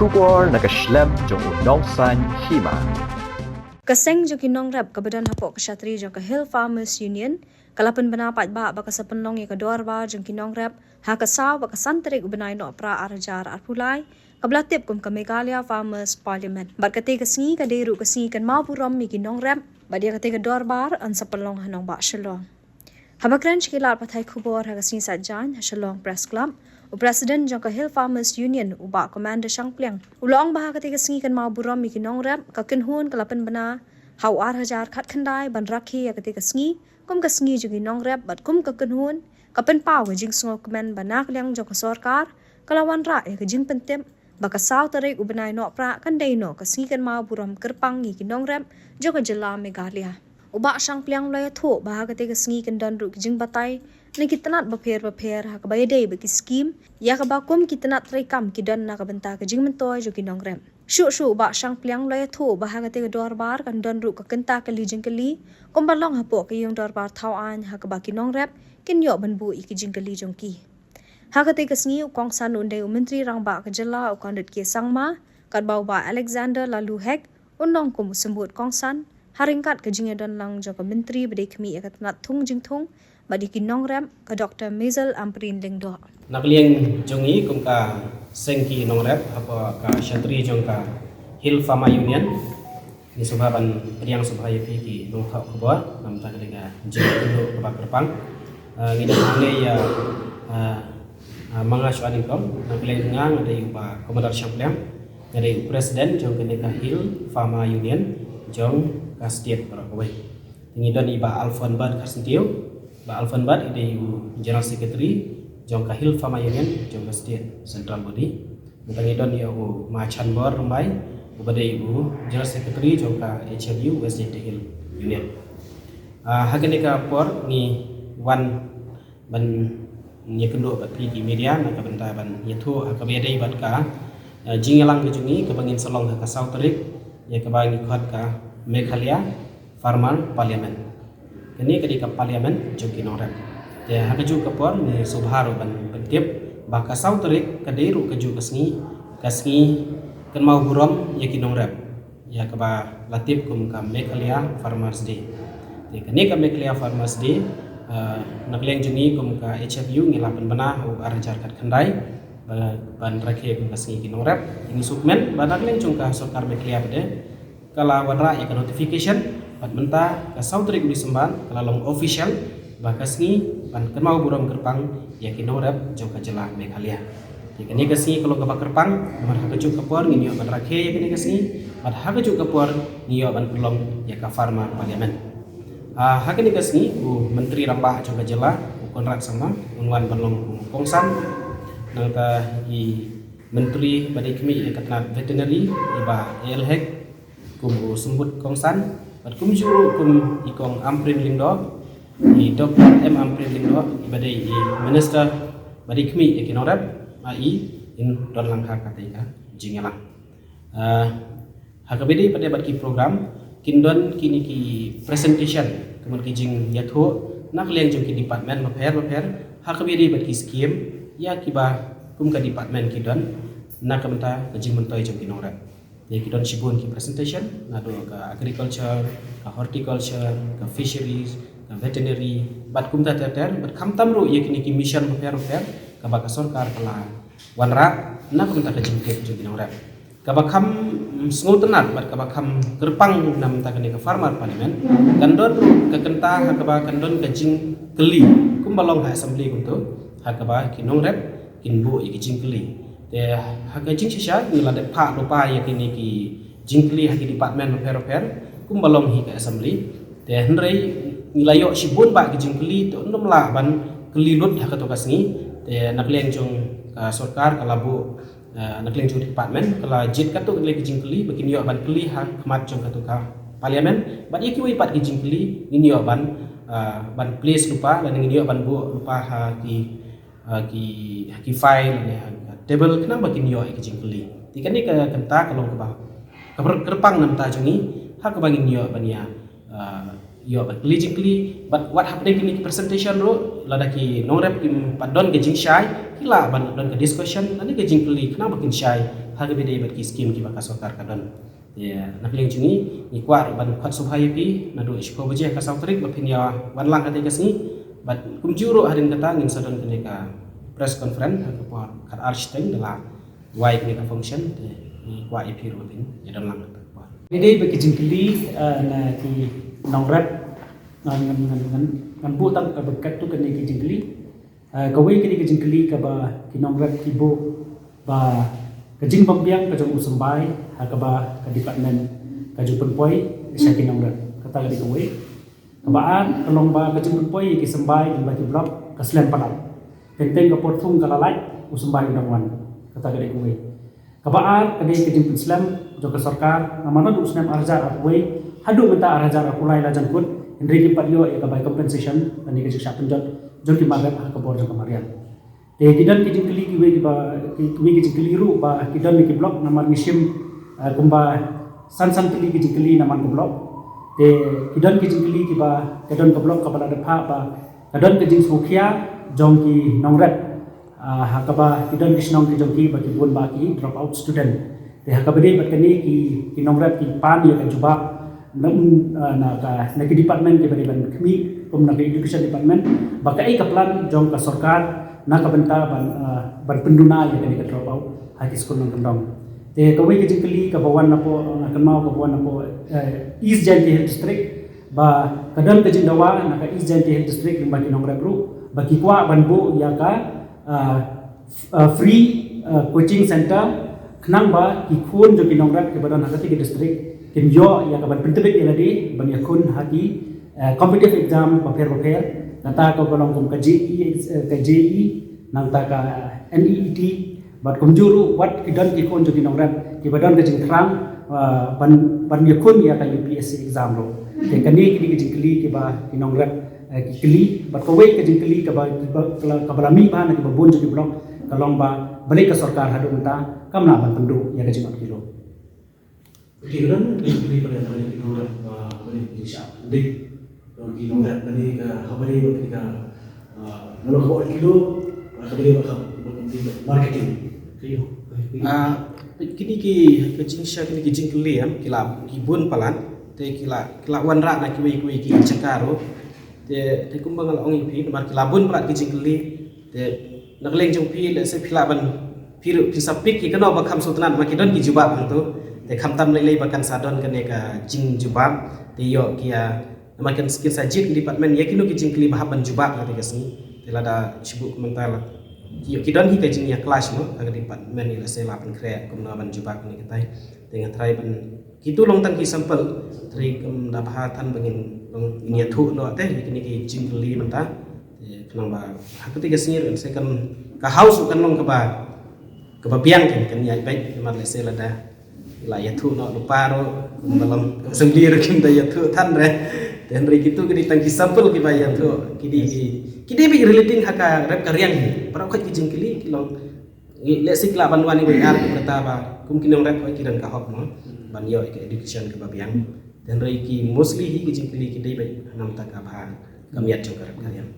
Shubor nakaslem jong unong san hima. Kaseng jo kinong rap kabadan hapok kasatri jo ka Hill Farmers Union kalapan banapat ba baka sa penlong ya kedua ba jong kinong rap ha kasaw baka santrik ubenay no pra arjar arpulai kablatip kum ka Meghalaya Farmers Parliament barkate kasngi kaderu kasngi kan mapuram mi kinong rap badia kate kedua bar an sa penlong hanong ba shalong habakran kilat pathai khubor ha kasngi sajan ha shalong press club President jong ka Hill Farmers Union uba Commander Shangpliang ulong bah kate kasngi kan maburam mi kinong rap ka kinhun kalapan bana hawar hajar khat khandai ban rakhi ya kate kasngi kum kasngi jong kinong rap bat kum ka kinhun kapen paw jing sngo kmen banak liang jong ka sarkar kalawan ra ya jing pentem baka saw tarik ubenai no pra kan dei no kasngi kan maburam kerpang gi kinong rap jong ka jela Meghalaya uba Shangpliang lay tho bah kate kasngi kan don ru jing batai ni kitanat bapher ha kabay day bagi scheme ya kabakum kitanat rekam kidan na kabenta ka jing mentoy jo kinong rem shu ba Shangpliang lay tho bahagate ka dorbar kan don ru ka kenta ka li jing kali kombalong hapo ka yung dorbar thawan ha ka kinong rep kinyo banbu iki jing kali jongki ha ka te ka sngi ukong san unde menteri rangba ka jela ukandit ke sangma kan ba Alexander Lalu Hek unong kum sembut kongsan haringkat ka jing don lang jo ka menteri bade khmi ka tanat thung jing thung badi kinong rem ka Dr. Maisel Amprin Lingdo nakliang jongi kum ka sengki nong rep apa ka shatri jong ka Hill Farmer Union ni subhaban priang subhaya ki nong thak khobor nam ta ka jeng dulu ka kerpang ngida hale ya manga shwaning kom nakliang ngang ada ba Commander Shangpliang ada President jong ka Hill Farmer Union jong ka state Parakway ngidon iba Alfon Bad Karsentiu ba Alfan Bad ide General Secretary jong ka Hill Farmer Union jong ka State Central Body mutangi don ya ma chanbor rumbai ubade General Secretary jong ka HLU West Hill Union hagane ka por ni wan ban ni kendo pati di media na ka benta ban yatho ka bedai bat ka jingelang ke jungi ka bangin salong ka Sautrik ya ka bangi khat ka Meghalaya Farmer Parliament kini ketika parlimen joki norem ya hakaju kapor ni subharu ban bentip baka sautrik kaderu kaju kasngi kan mau burom yaki norem ya kaba latip kum ka Meghalaya Farmers Day ya kini ka Meghalaya Farmers Day nakleng jungi kum ka HFU ngilapan bana u arajar kat khandai ban rakhe kum kasngi ki norem ini sukmen banakleng jung ka sarkar Meghalaya bade kala wanra ya notification pat menta ka sautrik di semban kalalong official bakasngi pan kemau buram kerpang yakin norap jong ka jela Meghalaya yakni kasngi kalau ka kerpang mar ha kaju kapor nginyo ban rakhe yakni kasngi pat ha kaju kapor ngiyo ban pelong ya ka Farmer Parliament hakni kasngi u menteri rambah jong ka jela konrak sama unwan banlong kongsan nang ta i menteri badai kemi ya katna veterinary iba elhek kum sembut kongsan Pat kum juru kum ikong Amprin Lingdo i Dr. M Amprin Lingdo ibadai i Minister badi kmi ikinorap ai in don langkah katika jingelang hakabedi pada bad ki program kindon kini ki presentation kemun ki jing yatho nak leng jong ki department maper hakabedi bad ki scheme ya kiba kum ka department kidon nak kamta jing mentoy jong kinorap ya kita sibun ki presentation ngado ka agriculture ka horticulture ka fisheries ka veterinary bat kum ta ter bat kham tamru ye kini ki mission repair ka ba ka sarkar kala wanra na kum ta ka jingke jing ora ka ba kham sngutenat bat ka ba kham gerpang nam ta ka Farmer Parliament kandon ka kenta ka ba kandon ka jing keli kum balong ha assembly kum tu ha ka ba kinong rep kinbu ye ki jing keli te haga jing shisha ngila de pa lupa ya kini ki jingkli haki department repair kum balong hi ka assembly te hendrei ngilayo sibun ba ki jingkli to ndom la ban kelilut haka to kasngi te nakleng jong ka sarkar kalabu nakleng jong department kala jit ka to ki jingkli bakin yo ban kli ha khmat jong ka to ka parliament bat iki wi pat ki jingkli ngin yo ban place lupa dan ngin yo ban bu lupa ha ki file table kenapa kini yo ke jingkli tikan ni ka kenta kalau ke kerpang nam ta jungi ha ka bangin yo bania yo ba kli jingkli but what happening kini presentation ro lada ki no rep kim padon ke jing shai kila ban don ke discussion nani ke jingkli kenapa kin shai hak bede bat ki skim ki baka sarkar kadon ya nak leng jungi ni kwar ban khat subhai pi na do isko beje ka sautrik bat pinya ban lang kate kasni bat kumjuro hadin kata ngin sadon kene ka press conference ka por kat architect dala wai kene ka function ni kwa ipi rutin ya dan lang kata por bede baki jingkli na ki nongrap ngan bu tang ka bekat tu kene ki jingkli kawai kini ke jingkli ka ba kinongrap kibo ba kajing pambiang ka jong usambai ha ka ba ka department ka jupun poi sa kinongrap kata ka kawai kabaan kalong ba kajing pun poi ki sambai di baki blok ka slen palat tenteng ka porthung ka lalai usambai dangwan kata ka kawai kabaan kani kajing pun slam jo ka sarkar namana du usnam arjar apwai hadu menta arjar apulai la jangkut Henry Padio ya ka by compensation ani ka jiksa penjot jom ki marap ha ka bor jong kamarian te kidan ki jingkli ki we ki ba ki jingkli ru ba kidan ki blok namar misim kumba san kili ki jingkli naman ko blok te kidan ki jingkli ki ba kidan ko blok ka bala da pha ba kidan ki jing sukhia jong ki nongrat ha ka ba kidan ki snong ki jong ki ba ki bun ba ki drop out student te ha ka bade bat kani ki nongrat ki pan ya ka juba na ki department ke bari ban kami kum na education department baka ai kaplan jong ka sarkar na ka benta ban penduna ya kani ka drop out high school nang kendong te kawai ke jingkli ka bawan na po na kanmao ka bawan na po East Jainti Health District ba kadal ka jindawa na ka East Jainti Health District ng baki nong rebru baki kwa banbo ya ka free coaching center khnang ba ki khun jo kinong rep ke badan hakati ke district kinjo ya ka ban pentebek ya ladi ban ya khun hati competitive exam paper nata ko kolong kum ka JE nang ta ka NEET bat kum juru wat kidan ki khun jo kinong rep ki badan ka jing thrang ban ya khun ya ka UPSC exam ro te kani ki jingkli ki ba kinong rep ki kli bat ko we ka jingkli ka ba ka balami ba na ki babun jo ki blok kalong ba balik ke sarkar hadu menta kamna ban pendu ya ka jingot kilo Kiran di pada hari ini orang beri siap dik bagi orang tadi ke habari bagi ke kalau kau kilo habari bagi marketing kilo kini ki kecing sya kini ki jingkli am kila kibun palan te kila wanra na ki we ki cakaro te kumbang al ong pi mar kila bun palat ki jingkli te nakleng jong pi le se phila ban piru pisapik ki kana ba kham sultanat ma ki don ki jubab hang tu te kham tam lei bakan sadon kane ka jing jubab te yo kia makan skill sajid di department ya kino ki jingkli bahaban jubab la te kasni te lada sibuk mental yo ki don hi ka jing ya class no ka department ni la se la pan kre kum na ban jubab ni kitai te ngatrai ban kitu long tang ki sampel tri kum da bahatan bangin ini thu no te kini ki jingkli menta te kenang ba hakati kasni se kan ka house kan long ka ba biang kan ya baik mar le se la da la ya thu no lupa ro dalam assembly ro kim da ya thu than re dan re gitu ki tangki sampel ki ba ya thu ki bi relating haka rep karyang ni para khat ki jingkli ki long le sikla banwani we ar kata ba kum kinong rep ki dan ka hop no ban yo ki education ki ba biang dan re ki mostly hi ki jingkli ki dei ba nam ta ka ba kamiat jo rep karyang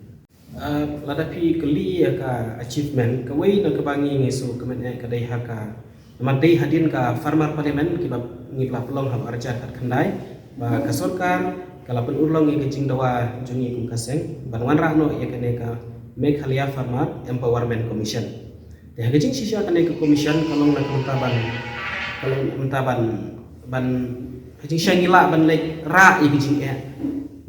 lada pi keli ka achievement ka we na ka bangi ngesu kemen ka dei haka Madai hadin ka farmer parliament ki bab ngi pla pelong ha arja kat khandai ba ka sarkar kala pen urlong ngi jing dawa jungi kum kaseng banwan rahno ya kene ka Meghalaya Farmer Empowerment Commission te ha jing sisya kene ka commission kalong na kuntaban kalong kuntaban ban jing syangila ban lek ra i jing ya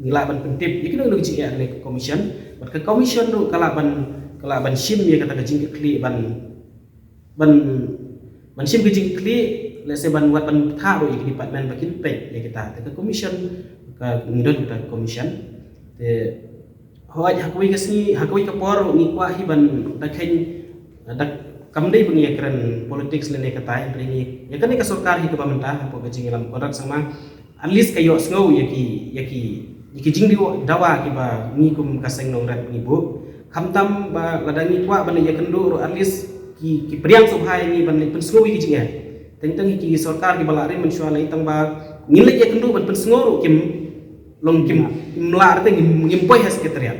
ngila ban pentip ikino lu jing ya kene ka commission bat ka commission ru kala ban sim ya kata jing kli ban sim kijing kli le se ban wat ban tha ro ik department bakin pe ya kita te commission ka ngidon kita commission te hoj hakui kasni hakui ka por ni kwa hi ban dakhen dak kamdei bungi kran politics le ne kata rini ya kan ka sarkar hi ka bamenta po ka jing lam kodak sama at least kayo snow yaki jing dawa ki ba ni kum kaseng nong rat ni bu khamtam ba ladangi kwa ban ya kendu ro at least ki priang subhai ni ban pen sngowi ki jinga teng ki sarkar ki balari mensuala itang ba ngile ya kendu ban pen sngoru kim long kim mlar te ngim poi has sekretariat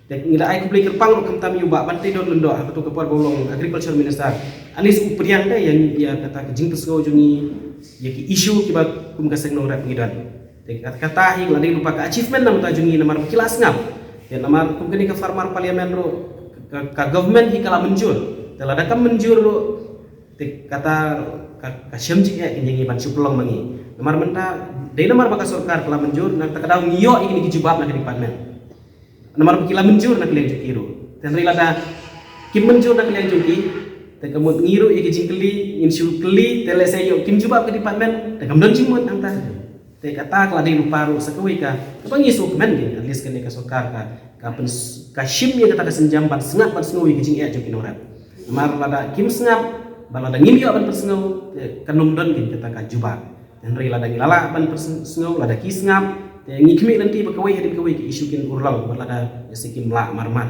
te ngila ai kubli kerpang ro kam tam yu ba ban te don lendo ha to kapar bolong agriculture minister anis upriang da yang dia kata jing pesgo jungi ya ki isu kiba kum kaseng nong rap ngidan kata hi lani lupa ka achievement nam ta jungi namar kilas ngam ya namar kum kini ka farmar parliamen ro ka government hi kala menjur telah ada kam menjur ro kata ka syamji ya kinyi ban suplong mangi namar menta dai namar baka sarkar kala menjur nak ta kadau ngiyo ikini kijubab nak department namar kila menjur nak liang jukiro dan rilada kim menjur nak liang juki te kamut ngiru iki jingkeli insu keli tele sayo kim jubab ke department te kamdon jingmut angta te kata kala dai luparu sakoi ka pangi sok men din at least kene ka sarkar ka ka shim ya kata senjam ban sengap ban sengawi ke jing ya juki norat namar lada kim sengap balada ngimyo ban persengau kanum don din kata ka jubab dan rilada ngilala ban persengau lada ki sengap te ngikmi nanti bakawai hadim kawai ke isu kin urlang balada yasikim la marmat.